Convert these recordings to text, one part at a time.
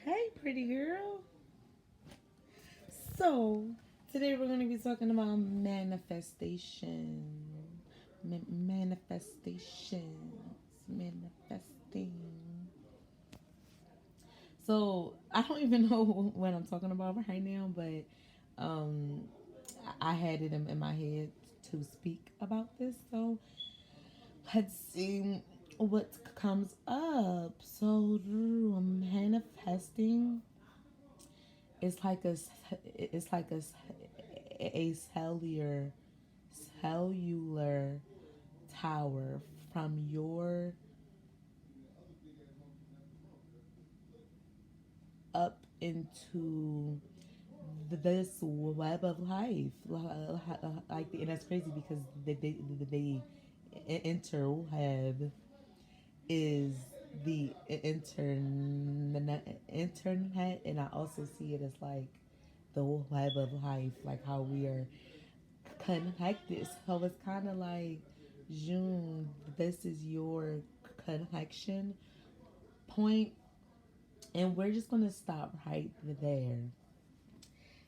Hey, pretty girl. So, today we're going to be talking about manifestation. Manifestations. Manifesting. So, I don't even know what I'm talking about right now, but um, I had it in my head to speak about this. So, let's see what comes up. So, manifesting it's like it's like a cellular tower from your up into this web of life, like, and that's crazy because they interweb is the internet, and I also see it as like the web of life, like how we are connected. So it's kind of like, June, this is your connection point, and we're just gonna stop right there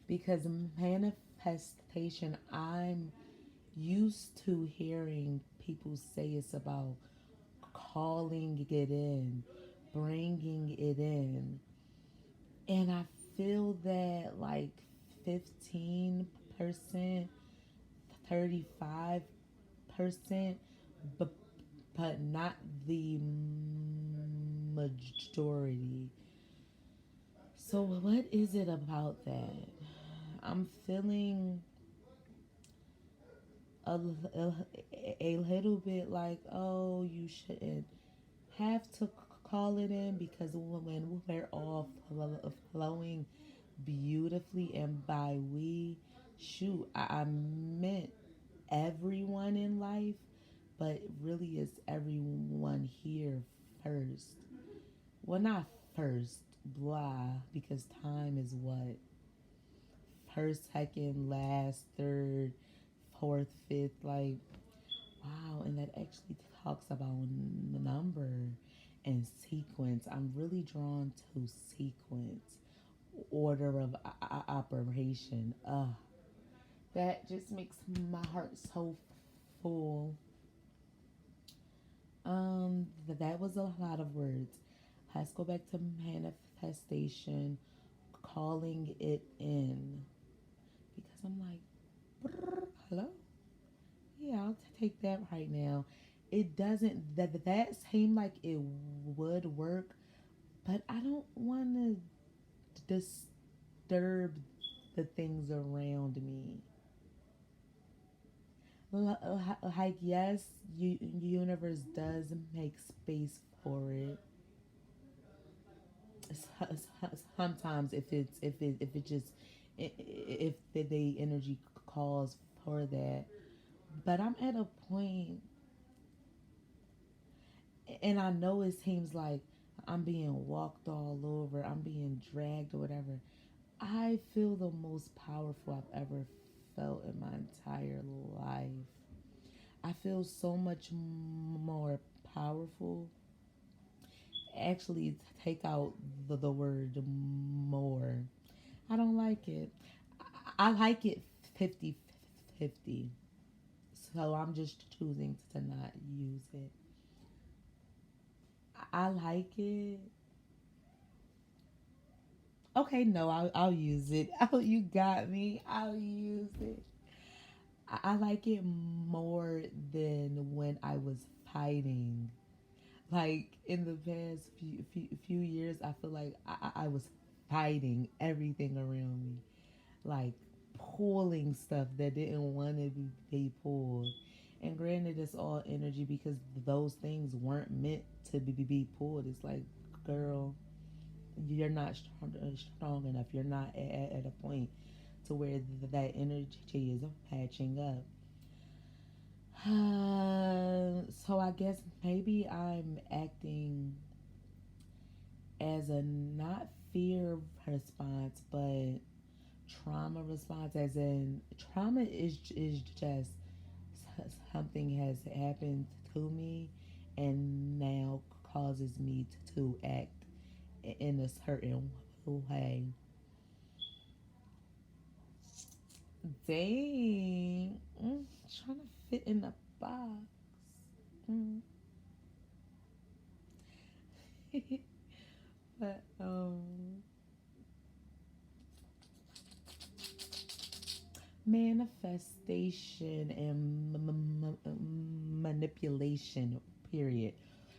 because manifestation, I'm used to hearing people say it's about calling it in, bringing it in, and I feel that like 15%, 35%, but not the majority. So what is it about that? I'm feeling a, a little bit like, oh, you shouldn't have to call it in because when we're all flowing beautifully, and by we, shoot, I meant everyone in life, but really it's everyone here first. Well, not first, blah, because time is what? First, second, last, third, fourth, fifth, like, wow. And that actually talks about number and sequence. I'm really drawn to sequence, order of operation. That just makes my heart so full. That was a lot of words. Let's go back to manifestation, calling it in. Because I'm like, hello? Yeah, I'll take that right now. It doesn't, that seemed like it would work, but I don't want to disturb the things around me. Like, yes, universe does make space for it. Sometimes if it just if the energy calls for that, but I'm at a point, and I know it seems like I'm being walked all over, I'm being dragged or whatever. I feel the most powerful I've ever felt in my entire life. I feel so much more powerful. Actually, take out the word more. I don't like it. I like it 50-50. So I'm just choosing to not use it. I like it. Okay, no, I'll use it. Oh, you got me. I'll use it. I like it more than when I was fighting. Like in the past few years, I feel like I was fighting everything around me, like pulling stuff that didn't want to be pulled. And granted, it's all energy because those things weren't meant to be pulled. It's like, girl, you're not strong enough. You're not at a point to where that energy is patching up. So I guess maybe I'm acting as a not fear response, but trauma response. As in, trauma is just something has happened to me, and now causes me to act in a certain way. Dang. Trying to fit in a box. Mm. but manifestation and manipulation, period.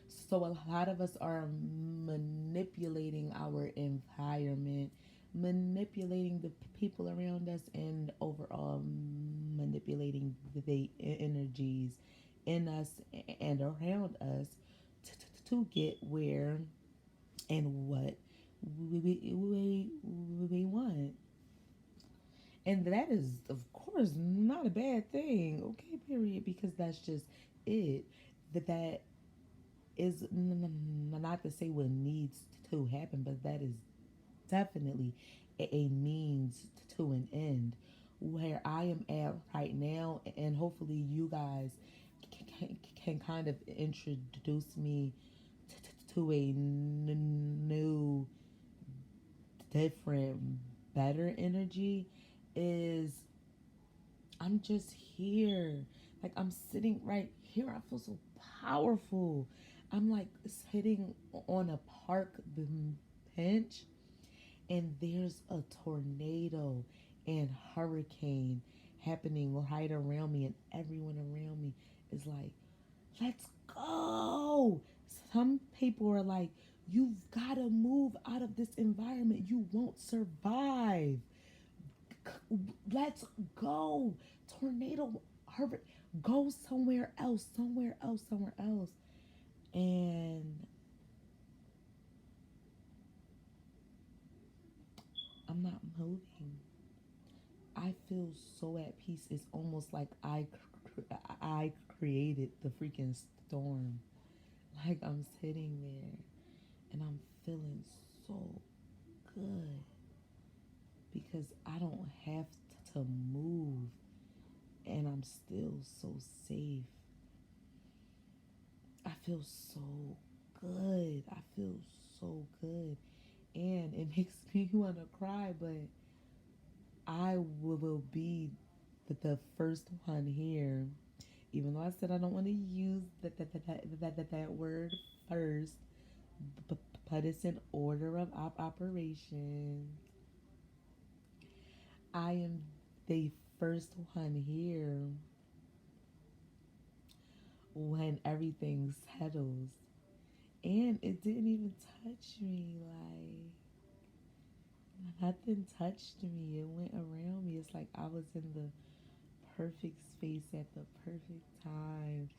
So a lot of us are manipulating our environment, manipulating the people around us, and overall manipulating the energies in us and around us to get where and what we want. And that is, of course, not a bad thing, okay, period, because that's just it. That is not to say what needs to happen, but that is definitely a means to an end. Where I am at right now, and hopefully you guys can kind of introduce me to a new, different, better energy, is I'm just here. Like I'm sitting right here. I feel so powerful. I'm like sitting on a park bench, and there's a tornado and hurricane happening right around me, and everyone around me is like, let's go. Some people are like, you've got to move out of this environment. You won't survive. Let's go. Tornado, hurricane, go somewhere else, somewhere else, somewhere else. And I'm not moving. I feel so at peace. It's almost like I created the freaking storm. Like I'm sitting there and I'm feeling so good because I don't have to move, and I'm still so safe. I feel so good. I feel so good. And it makes me want to cry, but I will be the first one here. Even though I said I don't want to use that word first, but, but it's in order of operation. I am the first one here when everything settles. And it didn't even touch me. Like, nothing touched me. It went around me. It's like I was in the perfect space at the perfect time,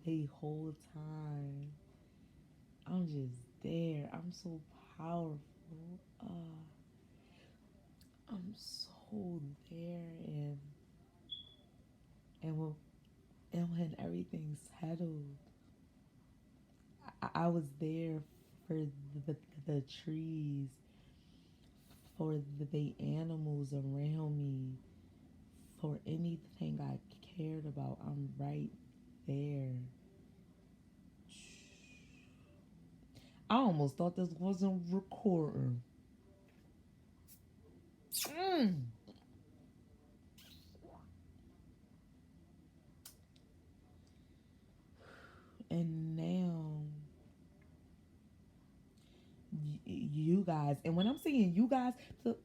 the whole time. I'm just there. I'm so powerful. Uh, I'm so there, and when everything settled, I was there for the trees, for the animals around me, for anything I cared about. I'm right there. I almost thought this wasn't recording. Mm. And now, you guys, and when I'm saying you guys, the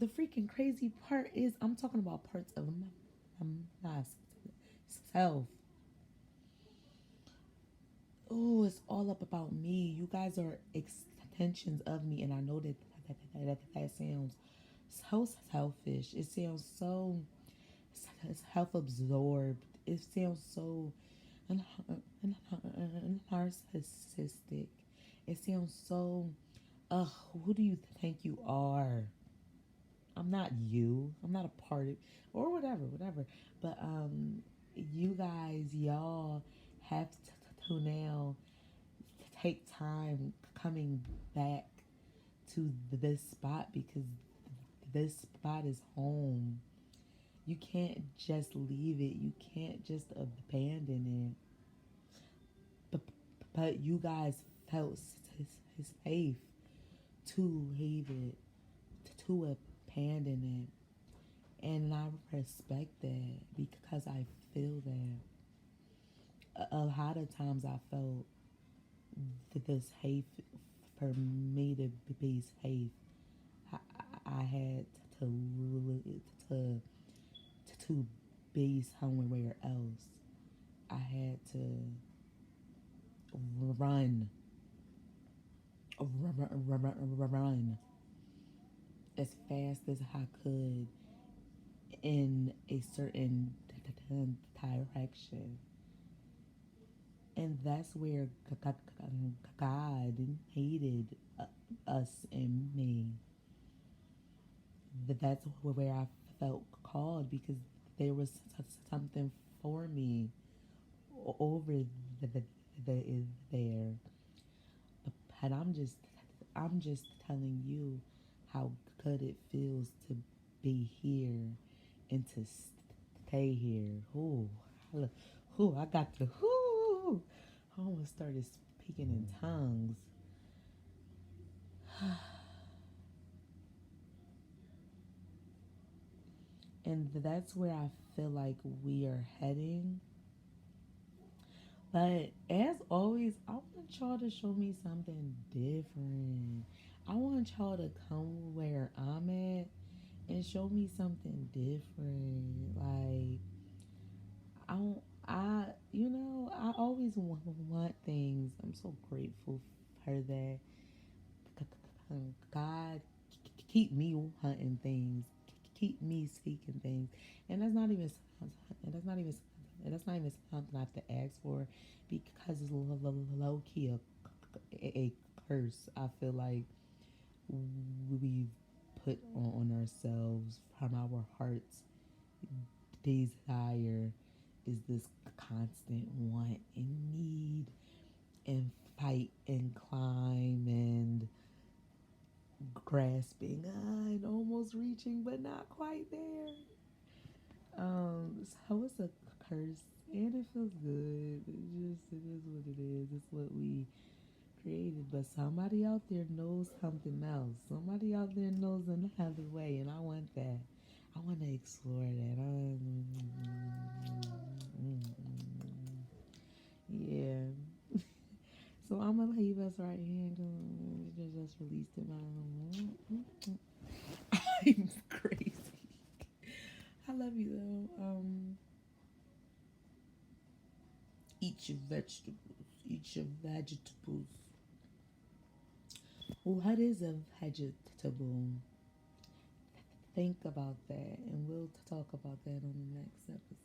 freaking crazy part is I'm talking about parts of myself. Oh, it's all up about me. You guys are extensions of me, and I know that sounds so selfish. It sounds so self-absorbed. It sounds so narcissistic. It sounds so. Ugh, who do you think you are? I'm not you. I'm not a part of, or whatever, whatever. But you guys, y'all have to now take time coming back to this spot, because this spot is home. You can't just leave it. You can't just abandon it. But you guys felt safe to leave it, to abandon it. And I respect that because I feel that. A lot of times I felt this hate for me to be safe. I, I had to to be somewhere else. I had to run, run as fast as I could in a certain direction. And that's where God hated us and me. That's where I felt called because there was something for me over there. But I'm just telling you how good it feels to be here and to stay here. Ooh, I got the ooh. I almost started speaking in tongues. And that's where I feel like we are heading. But as always, I want y'all to show me something different. I want y'all to come where I'm at and show me something different. Like I don't, I always want things. I'm so grateful for that. God, keep me hunting things, keep me seeking things, and and that's not even, something I have to ask for because it's low key a curse. I feel like we've put on ourselves from our hearts. Desire is this constant want and need and fight and climb and grasping and almost reaching but not quite there. So it's a curse and it feels good. It is what it is. It's what we created. But somebody out there knows something else. Somebody out there knows another way, and I want that. I want to explore that. Yeah. So I'm gonna leave us right here. Just released it. I'm crazy. I love you though. Eat your vegetables. Eat your vegetables. What is a vegetable? Think about that, and we'll talk about that on the next episode.